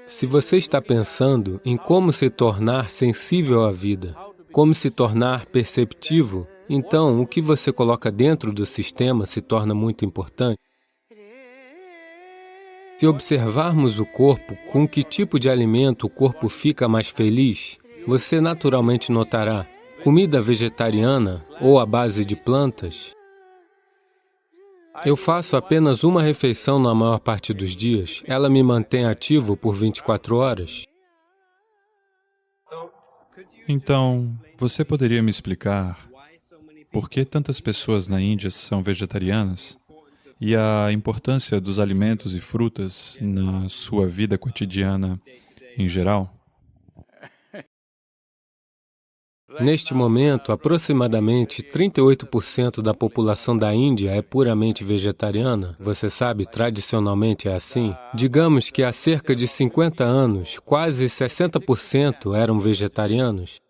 Se você está pensando em como se tornar sensível à vida, como se tornar perceptivo, então o que você coloca dentro do sistema se torna muito importante. Se observarmos o corpo, com que tipo de alimento o corpo fica mais feliz, você naturalmente notará comida vegetariana ou à base de plantas. Eu faço apenas uma refeição na maior parte dos dias. Ela me mantém ativo por 24 horas. Então, você poderia me explicar por que tantas pessoas na Índia são vegetarianas e a importância dos alimentos e frutas na sua vida cotidiana em geral? Neste momento, aproximadamente 38% da população da Índia é puramente vegetariana. Você sabe, tradicionalmente é assim. Digamos que há cerca de 50 anos, quase 60% eram vegetarianos.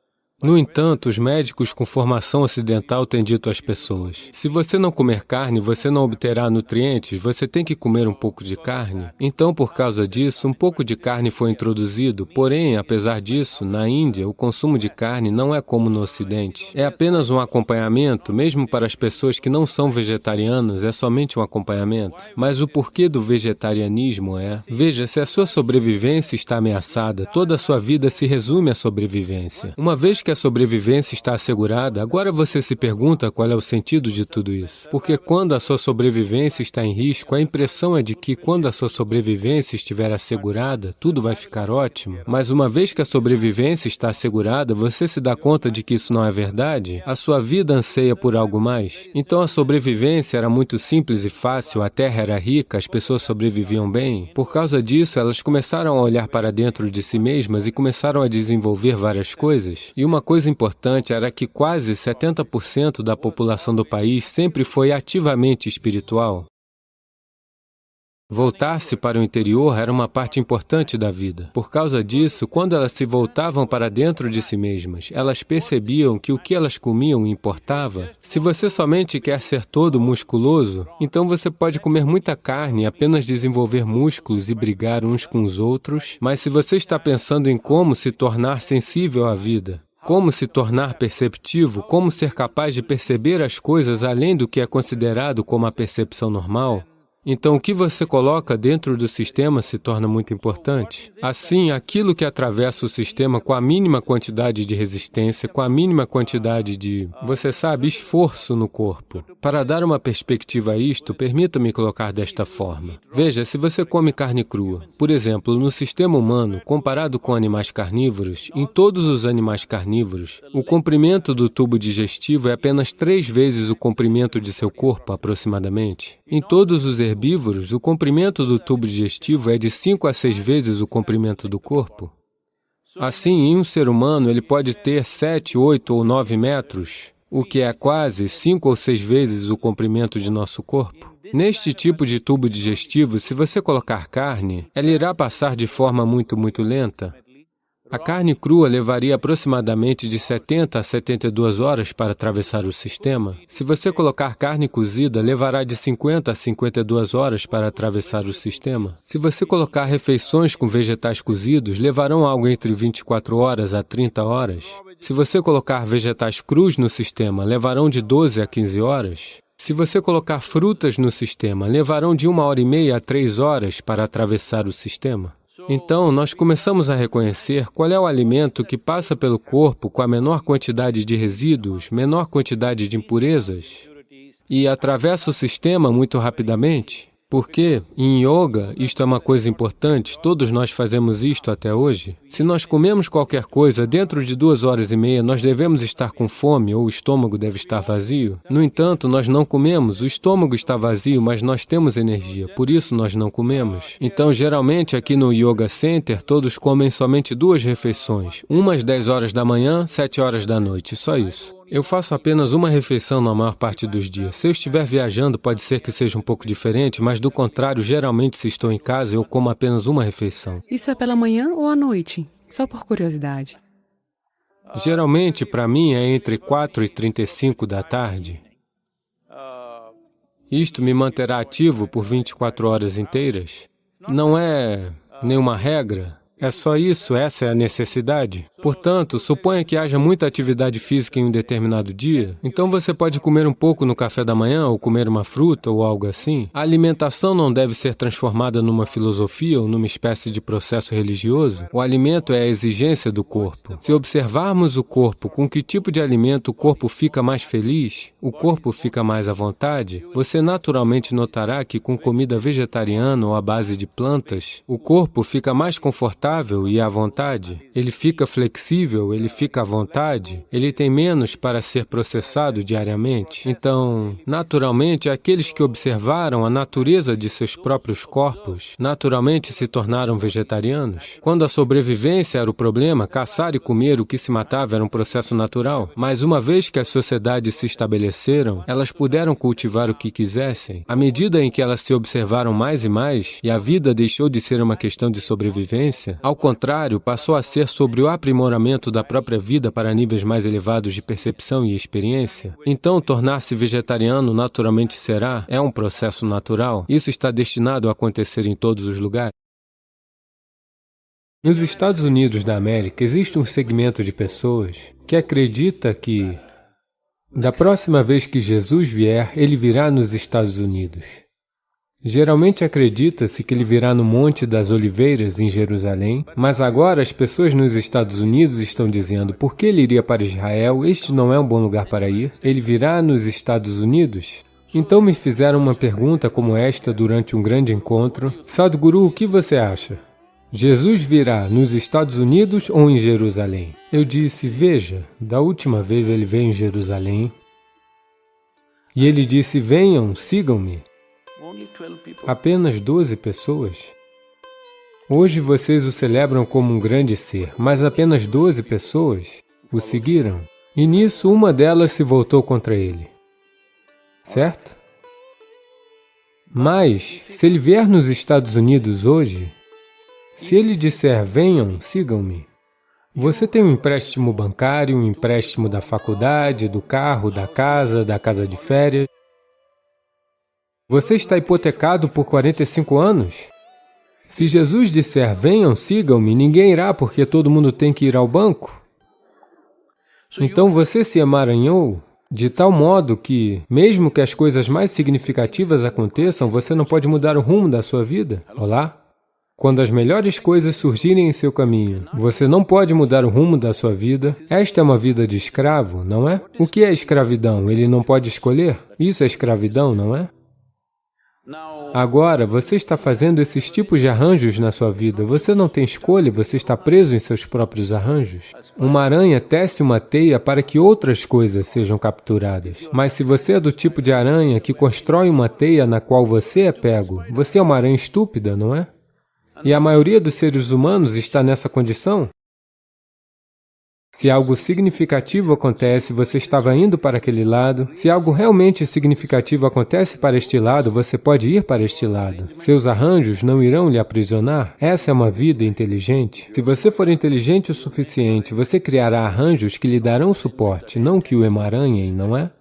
No entanto, os médicos com formação ocidental têm dito às pessoas: se você não comer carne, você não obterá nutrientes, você tem que comer um pouco de carne. Então, por causa disso, um pouco de carne foi introduzido, porém, apesar disso, na Índia, o consumo de carne não é como no Ocidente. É apenas um acompanhamento, mesmo para as pessoas que não são vegetarianas, é somente um acompanhamento. Mas o porquê do vegetarianismo é: veja, se a sua sobrevivência está ameaçada, toda a sua vida se resume à sobrevivência. Uma vez que a sobrevivência está assegurada, agora você se pergunta qual é o sentido de tudo isso. Porque quando a sua sobrevivência está em risco, a impressão é de que quando a sua sobrevivência estiver assegurada, tudo vai ficar ótimo. Mas uma vez que a sobrevivência está assegurada, você se dá conta de que isso não é verdade? A sua vida anseia por algo mais. Então a sobrevivência era muito simples e fácil, a terra era rica, as pessoas sobreviviam bem. Por causa disso, elas começaram a olhar para dentro de si mesmas e começaram a desenvolver várias coisas. E uma coisa importante era que quase 70% da população do país sempre foi ativamente espiritual. Voltar-se para o interior era uma parte importante da vida. Por causa disso, quando elas se voltavam para dentro de si mesmas, elas percebiam que o que elas comiam importava. Se você somente quer ser todo musculoso, então você pode comer muita carne, apenas desenvolver músculos e brigar uns com os outros. Mas se você está pensando em como se tornar sensível à vida, como se tornar perceptivo, como ser capaz de perceber as coisas além do que é considerado como a percepção normal, então o que você coloca dentro do sistema se torna muito importante. Assim, aquilo que atravessa o sistema com a mínima quantidade de resistência, com a mínima quantidade de, você sabe, esforço no corpo. Para dar uma perspectiva a isto, permita-me colocar desta forma. Veja, se você come carne crua, por exemplo, no sistema humano, comparado com animais carnívoros, em todos os animais carnívoros, o comprimento do tubo digestivo é apenas 3 vezes o comprimento de seu corpo, aproximadamente. Em todos os herbívoros, o comprimento do tubo digestivo é de 5 a 6 vezes o comprimento do corpo. Assim, em um ser humano, ele pode ter 7, 8 ou 9 metros, o que é quase 5 ou 6 vezes o comprimento de nosso corpo. Neste tipo de tubo digestivo, se você colocar carne, ela irá passar de forma muito lenta. A carne crua levaria aproximadamente de 70 a 72 horas para atravessar o sistema. Se você colocar carne cozida, levará de 50 a 52 horas para atravessar o sistema. Se você colocar refeições com vegetais cozidos, levarão algo entre 24 horas a 30 horas. Se você colocar vegetais crus no sistema, levarão de 12 a 15 horas. Se você colocar frutas no sistema, levarão de 1h30 a 3 horas para atravessar o sistema. Então, nós começamos a reconhecer qual é o alimento que passa pelo corpo com a menor quantidade de resíduos, menor quantidade de impurezas, e atravessa o sistema muito rapidamente. Porque, em yoga, isto é uma coisa importante, todos nós fazemos isto até hoje. Se nós comemos qualquer coisa, dentro de 2h30, nós devemos estar com fome ou o estômago deve estar vazio. No entanto, nós não comemos, o estômago está vazio, mas nós temos energia, por isso nós não comemos. Então, geralmente, aqui no Yoga Center, todos comem somente 2 refeições, uma às 10 horas da manhã, 7 horas da noite, só isso. Eu faço apenas uma refeição na maior parte dos dias. Se eu estiver viajando, pode ser que seja um pouco diferente, mas do contrário, geralmente se estou em casa, eu como apenas uma refeição. Isso é pela manhã ou à noite? Só por curiosidade. Geralmente, para mim, é entre 4h35 da tarde isto me manterá ativo por 24 horas inteiras. Não é nenhuma regra. É só isso, essa é a necessidade. Portanto, suponha que haja muita atividade física em um determinado dia, então você pode comer um pouco no café da manhã, ou comer uma fruta, ou algo assim. A alimentação não deve ser transformada numa filosofia ou numa espécie de processo religioso. O alimento é a exigência do corpo. Se observarmos o corpo, com que tipo de alimento o corpo fica mais feliz, o corpo fica mais à vontade, você naturalmente notará que com comida vegetariana ou à base de plantas, o corpo fica mais confortável e à vontade. Ele fica flexível, ele fica à vontade, ele tem menos para ser processado diariamente. Então, naturalmente, aqueles que observaram a natureza de seus próprios corpos, naturalmente se tornaram vegetarianos. Quando a sobrevivência era o problema, caçar e comer o que se matava era um processo natural. Mas uma vez que as sociedades se estabeleceram, elas puderam cultivar o que quisessem. À medida em que elas se observaram mais e mais, e a vida deixou de ser uma questão de sobrevivência, ao contrário, passou a ser sobre o aprimoramento da própria vida para níveis mais elevados de percepção e experiência. Então, tornar-se vegetariano naturalmente será, é um processo natural. Isso está destinado a acontecer em todos os lugares. Nos Estados Unidos da América, existe um segmento de pessoas que acredita que, da próxima vez que Jesus vier, ele virá nos Estados Unidos. Geralmente acredita-se que ele virá no Monte das Oliveiras, em Jerusalém, mas agora as pessoas nos Estados Unidos estão dizendo: por que ele iria para Israel? Este não é um bom lugar para ir. Ele virá nos Estados Unidos? Então me fizeram uma pergunta como esta durante um grande encontro: Sadhguru, o que você acha? Jesus virá nos Estados Unidos ou em Jerusalém? Eu disse: veja, da última vez ele veio em Jerusalém. E ele disse: venham, sigam-me. Apenas 12 pessoas. Hoje vocês o celebram como um grande ser, mas apenas 12 pessoas o seguiram. E nisso uma delas se voltou contra ele. Certo? Mas, se ele vier nos Estados Unidos hoje, se ele disser: venham, sigam-me, você tem um empréstimo bancário, um empréstimo da faculdade, do carro, da casa de férias. Você está hipotecado por 45 anos? Se Jesus disser: venham, sigam-me, ninguém irá porque todo mundo tem que ir ao banco. Então você se emaranhou de tal modo que, mesmo que as coisas mais significativas aconteçam, você não pode mudar o rumo da sua vida. Olá? Quando as melhores coisas surgirem em seu caminho, você não pode mudar o rumo da sua vida. Esta é uma vida de escravo, não é? O que é escravidão? Ele não pode escolher? Isso é escravidão, não é? Agora, você está fazendo esses tipos de arranjos na sua vida. Você não tem escolha, você está preso em seus próprios arranjos. Uma aranha tece uma teia para que outras coisas sejam capturadas. Mas se você é do tipo de aranha que constrói uma teia na qual você é pego, você é uma aranha estúpida, não é? E a maioria dos seres humanos está nessa condição. Se algo significativo acontece, você estava indo para aquele lado. Se algo realmente significativo acontece para este lado, você pode ir para este lado. Seus arranjos não irão lhe aprisionar. Essa é uma vida inteligente. Se você for inteligente o suficiente, você criará arranjos que lhe darão suporte, não que o emaranhem, não é?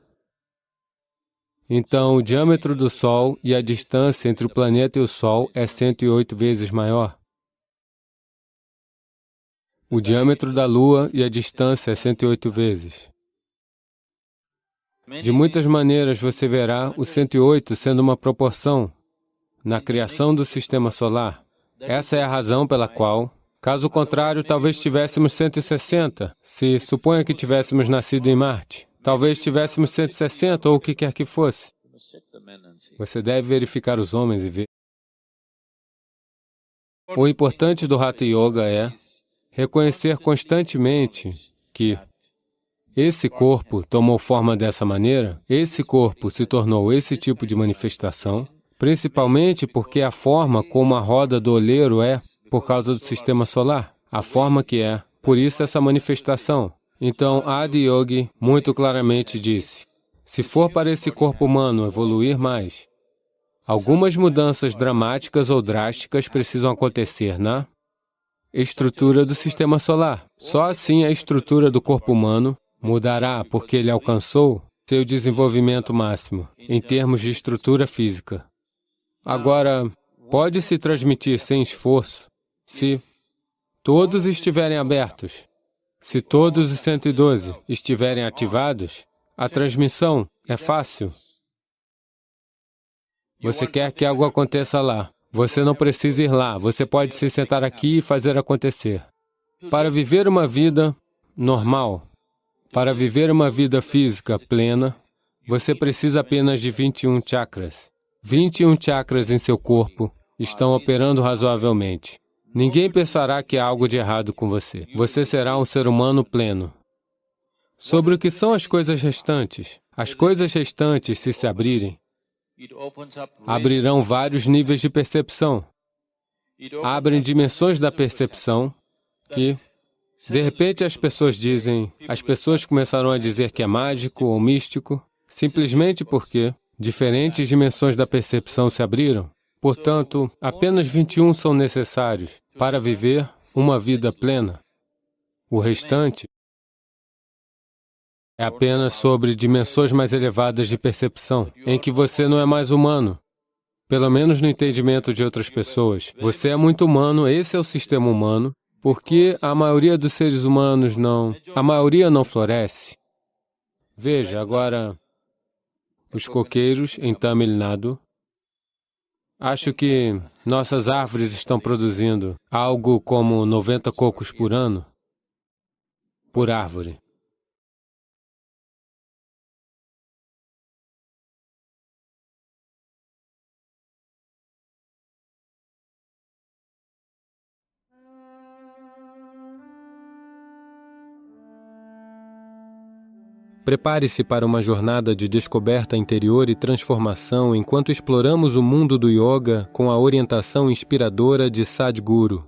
Então, o diâmetro do Sol e a distância entre o planeta e o Sol é 108 vezes maior. O diâmetro da Lua e a distância é 108 vezes. De muitas maneiras você verá o 108 sendo uma proporção na criação do sistema solar. Essa é a razão pela qual, caso contrário, talvez tivéssemos 160, se suponha que tivéssemos nascido em Marte. Talvez tivéssemos 160 ou o que quer que fosse. Você deve verificar os homens e ver. O importante do Hatha Yoga é reconhecer constantemente que esse corpo tomou forma dessa maneira, esse corpo se tornou esse tipo de manifestação, principalmente porque a forma como a roda do oleiro é por causa do sistema solar, a forma que é, por isso essa manifestação. Então, Adi Yogi muito claramente disse: se for para esse corpo humano evoluir mais, algumas mudanças dramáticas ou drásticas precisam acontecer na estrutura do sistema solar. Só assim a estrutura do corpo humano mudará, porque ele alcançou seu desenvolvimento máximo, em termos de estrutura física. Agora, pode se transmitir sem esforço se todos estiverem abertos. Se todos os 112 estiverem ativados, a transmissão é fácil. Você quer que algo aconteça lá. Você não precisa ir lá. Você pode se sentar aqui e fazer acontecer. Para viver uma vida normal, para viver uma vida física plena, você precisa apenas de 21 chakras. 21 chakras em seu corpo estão operando razoavelmente. Ninguém pensará que há algo de errado com você. Você será um ser humano pleno. Sobre o que são as coisas restantes? As coisas restantes, se abrirem, abrirão vários níveis de percepção. Abrem dimensões da percepção que, de repente, as pessoas começaram a dizer que é mágico ou místico, simplesmente porque diferentes dimensões da percepção se abriram. Portanto, apenas 21 são necessários para viver uma vida plena. O restante é apenas sobre dimensões mais elevadas de percepção, em que você não é mais humano. Pelo menos no entendimento de outras pessoas. Você é muito humano, esse é o sistema humano, porque a maioria dos seres humanos a maioria não floresce. Veja, agora, os coqueiros em Tamil Nadu, acho que nossas árvores estão produzindo algo como 90 cocos por ano, por árvore. Prepare-se para uma jornada de descoberta interior e transformação enquanto exploramos o mundo do yoga com a orientação inspiradora de Sadhguru.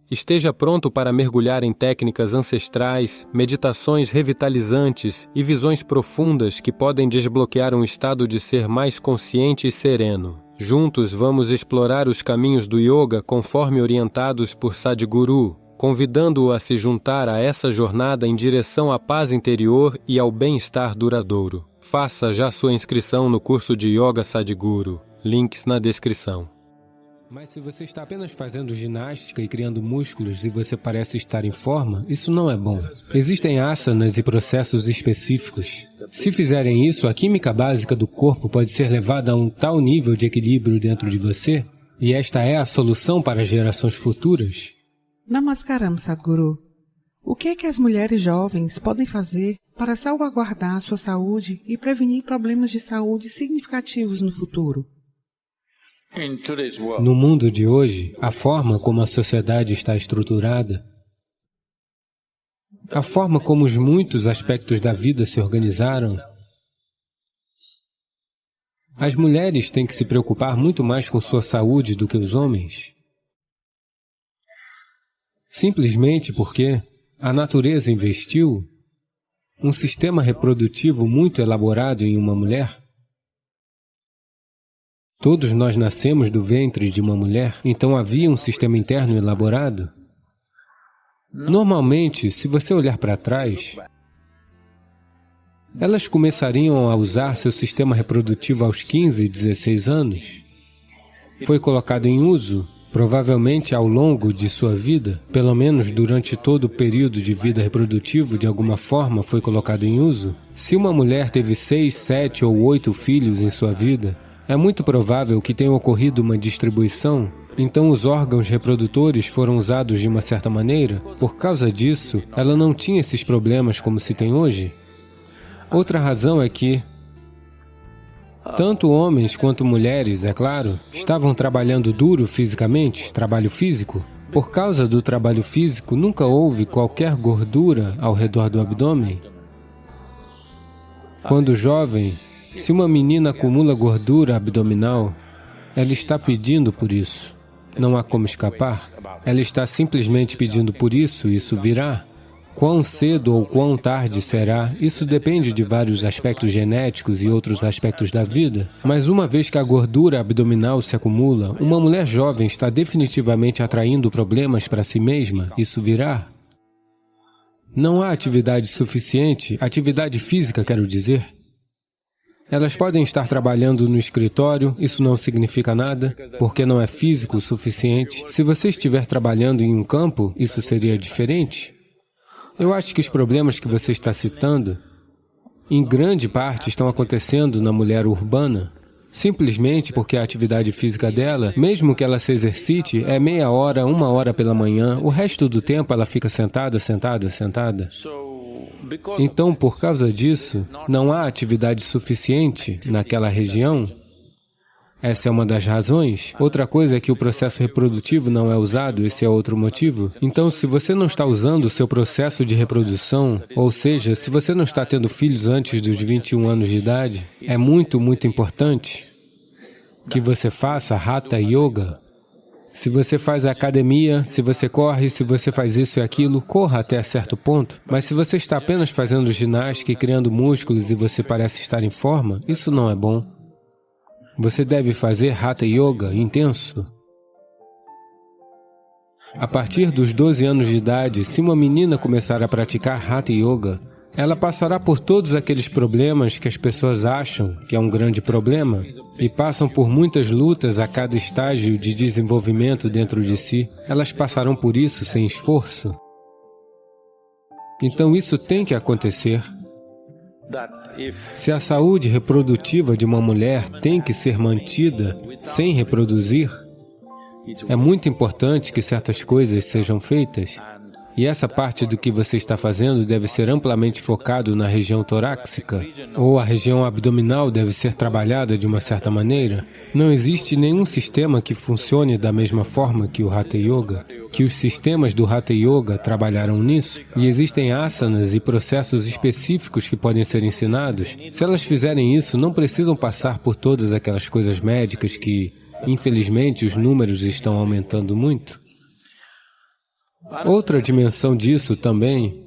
Esteja pronto para mergulhar em técnicas ancestrais, meditações revitalizantes e visões profundas que podem desbloquear um estado de ser mais consciente e sereno. Juntos vamos explorar os caminhos do yoga conforme orientados por Sadhguru, convidando-o a se juntar a essa jornada em direção à paz interior e ao bem-estar duradouro. Faça já sua inscrição no curso de Yoga Sadhguru. Links na descrição. Mas se você está apenas fazendo ginástica e criando músculos e você parece estar em forma, isso não é bom. Existem asanas e processos específicos. Se fizerem isso, a química básica do corpo pode ser levada a um tal nível de equilíbrio dentro de você, e esta é a solução para gerações futuras. Namaskaram, Sadhguru. O que é que as mulheres jovens podem fazer para salvaguardar a sua saúde e prevenir problemas de saúde significativos no futuro? No mundo de hoje, a forma como a sociedade está estruturada, a forma como os muitos aspectos da vida se organizaram, as mulheres têm que se preocupar muito mais com sua saúde do que os homens. Simplesmente porque a natureza investiu um sistema reprodutivo muito elaborado em uma mulher. Todos nós nascemos do ventre de uma mulher, então havia um sistema interno elaborado. Normalmente, se você olhar para trás, elas começariam a usar seu sistema reprodutivo aos 15, 16 anos. Foi colocado em uso provavelmente ao longo de sua vida, pelo menos durante todo o período de vida reprodutivo, de alguma forma foi colocado em uso. Se uma mulher teve 6, 7 ou 8 filhos em sua vida, é muito provável que tenha ocorrido uma distribuição, então os órgãos reprodutores foram usados de uma certa maneira. Por causa disso, ela não tinha esses problemas como se tem hoje. Outra razão é que tanto homens quanto mulheres, é claro, estavam trabalhando duro fisicamente, trabalho físico. Por causa do trabalho físico, nunca houve qualquer gordura ao redor do abdômen. Quando jovem, se uma menina acumula gordura abdominal, ela está pedindo por isso. Não há como escapar. Ela está simplesmente pedindo por isso, isso virá. Quão cedo ou quão tarde será, isso depende de vários aspectos genéticos e outros aspectos da vida, mas uma vez que a gordura abdominal se acumula, uma mulher jovem está definitivamente atraindo problemas para si mesma, isso virá. Não há atividade suficiente, atividade física, quero dizer, Elas podem estar trabalhando no escritório, isso não significa nada, porque não é físico o suficiente. Se você estiver trabalhando em um campo, isso seria diferente. Eu acho que os problemas que você está citando, em grande parte, estão acontecendo na mulher urbana, simplesmente porque a atividade física dela, mesmo que ela se exercite, é meia hora, 1 hora pela manhã, o resto do tempo ela fica sentada, sentada, sentada. Então, por causa disso, não há atividade suficiente naquela região. Essa é uma das razões. Outra coisa é que o processo reprodutivo não é usado, esse é outro motivo. Então, se você não está usando o seu processo de reprodução, ou seja, se você não está tendo filhos antes dos 21 anos de idade, é muito, muito importante que você faça Hatha Yoga. Se você faz academia, se você corre, se você faz isso e aquilo, corra até certo ponto. Mas se você está apenas fazendo ginástica e criando músculos e você parece estar em forma, isso não é bom. Você deve fazer Hatha Yoga intenso. A partir dos 12 anos de idade, se uma menina começar a praticar Hatha Yoga, ela passará por todos aqueles problemas que as pessoas acham que é um grande problema e passam por muitas lutas a cada estágio de desenvolvimento dentro de si. Elas passarão por isso sem esforço. Então isso tem que acontecer. Se a saúde reprodutiva de uma mulher tem que ser mantida sem reproduzir, é muito importante que certas coisas sejam feitas. E essa parte do que você está fazendo deve ser amplamente focado na região torácica, ou a região abdominal deve ser trabalhada de uma certa maneira. Não existe nenhum sistema que funcione da mesma forma que o Hatha Yoga, que os sistemas do Hatha Yoga trabalharam nisso, e existem asanas e processos específicos que podem ser ensinados. Se elas fizerem isso, não precisam passar por todas aquelas coisas médicas que, infelizmente, os números estão aumentando muito. Outra dimensão disso também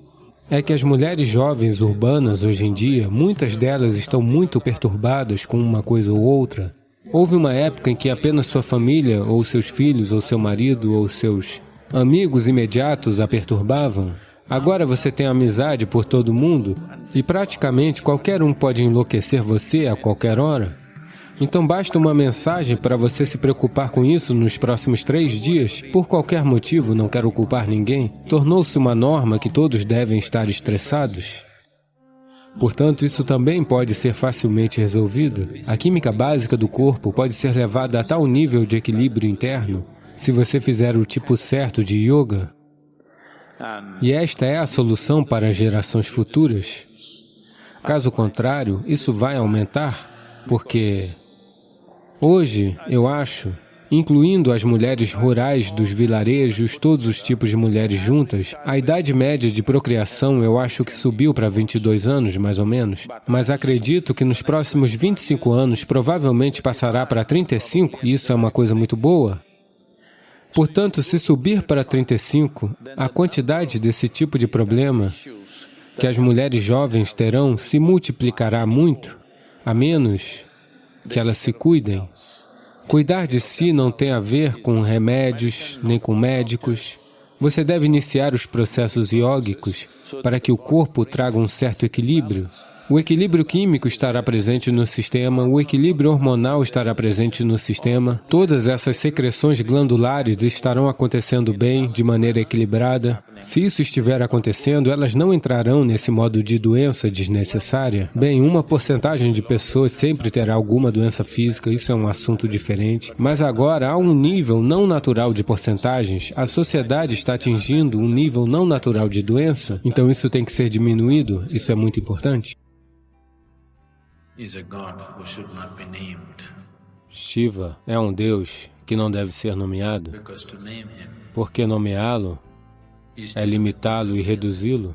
é que as mulheres jovens urbanas hoje em dia, muitas delas estão muito perturbadas com uma coisa ou outra. Houve uma época em que apenas sua família, ou seus filhos, ou seu marido, ou seus amigos imediatos a perturbavam. Agora você tem amizade por todo mundo e praticamente qualquer um pode enlouquecer você a qualquer hora. Então basta uma mensagem para você se preocupar com isso nos próximos 3 dias. Por qualquer motivo, não quero culpar ninguém. Tornou-se uma norma que todos devem estar estressados. Portanto, isso também pode ser facilmente resolvido. A química básica do corpo pode ser levada a tal nível de equilíbrio interno se você fizer o tipo certo de yoga. E esta é a solução para as gerações futuras. Caso contrário, isso vai aumentar, porque hoje, eu acho, incluindo as mulheres rurais dos vilarejos, todos os tipos de mulheres juntas, a idade média de procriação eu acho que subiu para 22 anos, mais ou menos, mas acredito que nos próximos 25 anos provavelmente passará para 35, e isso é uma coisa muito boa. Portanto, se subir para 35, a quantidade desse tipo de problema que as mulheres jovens terão se multiplicará muito, a menos que elas se cuidem. Cuidar de si não tem a ver com remédios, nem com médicos. Você deve iniciar os processos iógicos para que o corpo traga um certo equilíbrio. O equilíbrio químico estará presente no sistema, o equilíbrio hormonal estará presente no sistema, todas essas secreções glandulares estarão acontecendo bem, de maneira equilibrada. Se isso estiver acontecendo, elas não entrarão nesse modo de doença desnecessária. Bem, uma porcentagem de pessoas sempre terá alguma doença física, isso é um assunto diferente. Mas agora há um nível não natural de porcentagens, a sociedade está atingindo um nível não natural de doença, então isso tem que ser diminuído, isso é muito importante. Shiva é um Deus que não deve ser nomeado, porque nomeá-lo é limitá-lo e reduzi-lo.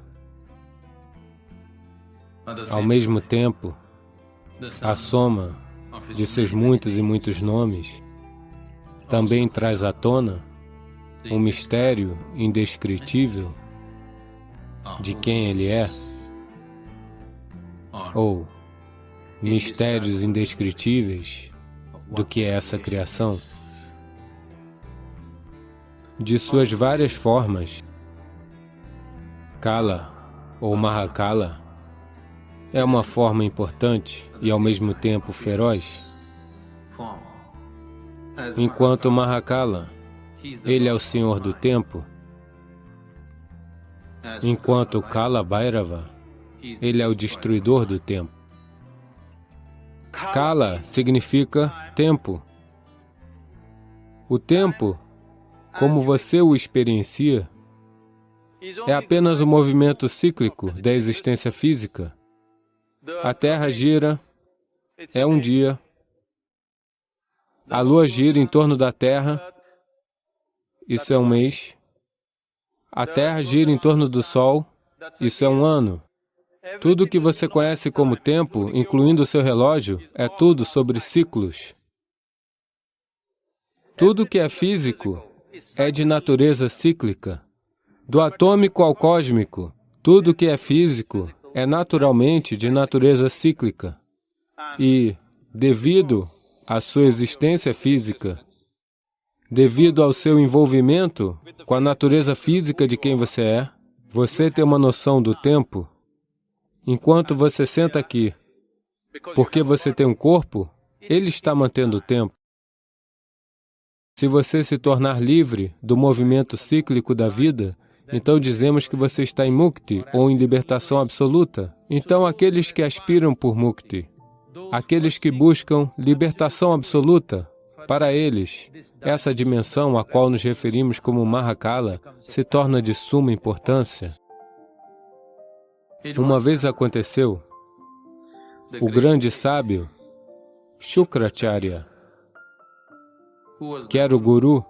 Ao mesmo tempo, a soma de seus muitos e muitos nomes também traz à tona um mistério indescritível de quem Ele é, ou mistérios indescritíveis do que é essa criação, de suas várias formas. Kala ou Mahakala é uma forma importante e ao mesmo tempo feroz, enquanto Mahakala, ele é o senhor do tempo, enquanto Kala Bhairava, ele é o destruidor do tempo. Kala significa tempo. O tempo, como você o experiencia, é apenas o movimento cíclico da existência física. A Terra gira, é um dia. A Lua gira em torno da Terra, isso é um mês. A Terra gira em torno do Sol, isso é um ano. Tudo que você conhece como tempo, incluindo o seu relógio, é tudo sobre ciclos. Tudo que é físico é de natureza cíclica. Do atômico ao cósmico, tudo que é físico é naturalmente de natureza cíclica. E, devido à sua existência física, devido ao seu envolvimento com a natureza física de quem você é, você tem uma noção do tempo. Enquanto você senta aqui, porque você tem um corpo, ele está mantendo o tempo. Se você se tornar livre do movimento cíclico da vida, então dizemos que você está em Mukti, ou em libertação absoluta. Então aqueles que aspiram por Mukti, aqueles que buscam libertação absoluta, para eles, essa dimensão a qual nos referimos como Mahakala se torna de suma importância. Uma vez aconteceu, o grande sábio Shukracharya, que era o guru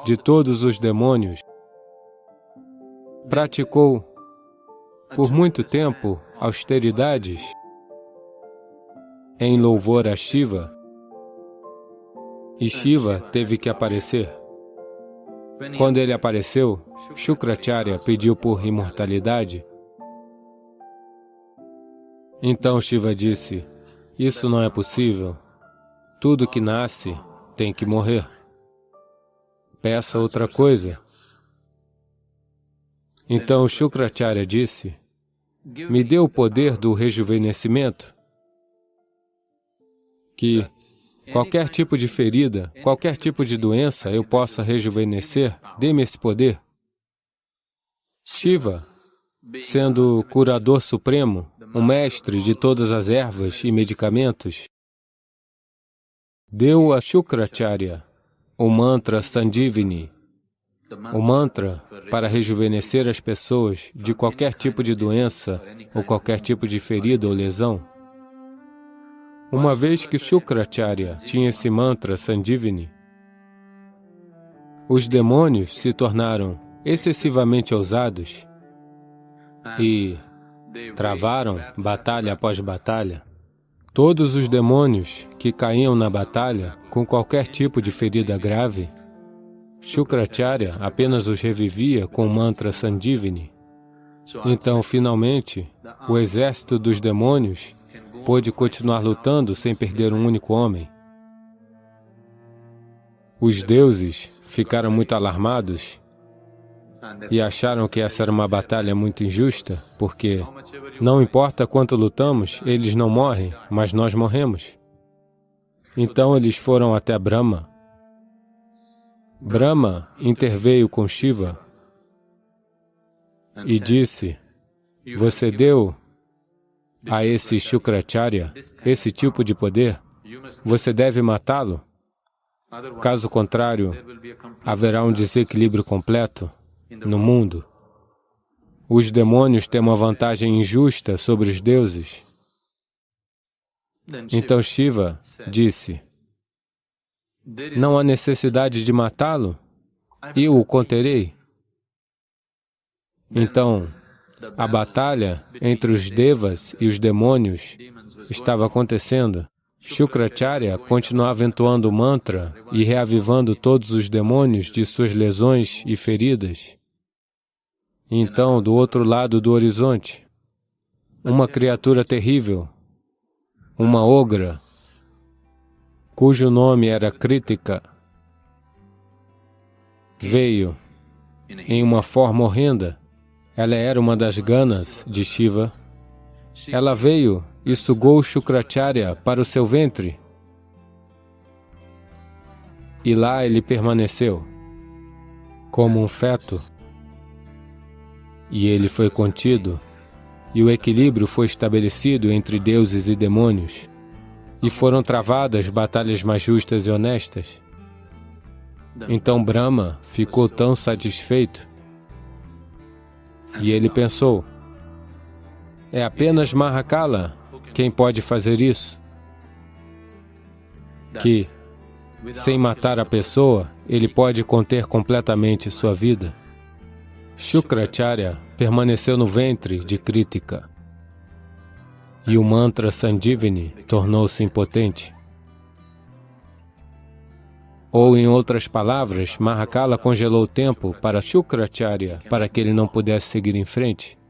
de todos os demônios, praticou por muito tempo austeridades em louvor a Shiva, e Shiva teve que aparecer. Quando ele apareceu, Shukracharya pediu por imortalidade. Então Shiva disse, isso não é possível. Tudo que nasce tem que morrer. Peça outra coisa. Então Shukracharya disse, me dê o poder do rejuvenescimento, que qualquer tipo de ferida, qualquer tipo de doença eu possa rejuvenescer, dê-me esse poder. Shiva, sendo o curador supremo, o mestre de todas as ervas e medicamentos, deu a Shukracharya o mantra Sanjivini, o mantra para rejuvenescer as pessoas de qualquer tipo de doença ou qualquer tipo de ferida ou lesão. Uma vez que Shukracharya tinha esse mantra Sanjivini, os demônios se tornaram excessivamente ousados e travaram batalha após batalha. Todos os demônios que caíam na batalha com qualquer tipo de ferida grave, Shukracharya apenas os revivia com o mantra Sanjivini. Então, finalmente, o exército dos demônios pôde continuar lutando sem perder um único homem. Os deuses ficaram muito alarmados e acharam que essa era uma batalha muito injusta, porque não importa quanto lutamos, eles não morrem, mas nós morremos. Então eles foram até Brahma. Brahma interveio com Shiva e disse, você deu a esse Shukracharya esse tipo de poder, você deve matá-lo. Caso contrário, haverá um desequilíbrio completo no mundo. Os demônios têm uma vantagem injusta sobre os deuses. Então Shiva disse, não há necessidade de matá-lo, eu o conterei. Então, a batalha entre os devas e os demônios estava acontecendo. Shukracharya continuava entoando o mantra e reavivando todos os demônios de suas lesões e feridas. Então, do outro lado do horizonte, uma criatura terrível, uma ogra, cujo nome era Kritika, veio em uma forma horrenda. Ela era uma das ganas de Shiva Ela veio e sugou Shukracharya para o seu ventre. E lá ele permaneceu, como um feto. E ele foi contido, e o equilíbrio foi estabelecido entre deuses e demônios, e foram travadas batalhas mais justas e honestas. Então Brahma ficou tão satisfeito, e ele pensou, é apenas Mahakala quem pode fazer isso, que, sem matar a pessoa, ele pode conter completamente sua vida. Shukracharya permaneceu no ventre de Kritika, e o mantra Sanjivani tornou-se impotente. Ou, em outras palavras, Mahakala congelou o tempo para Shukracharya para que ele não pudesse seguir em frente.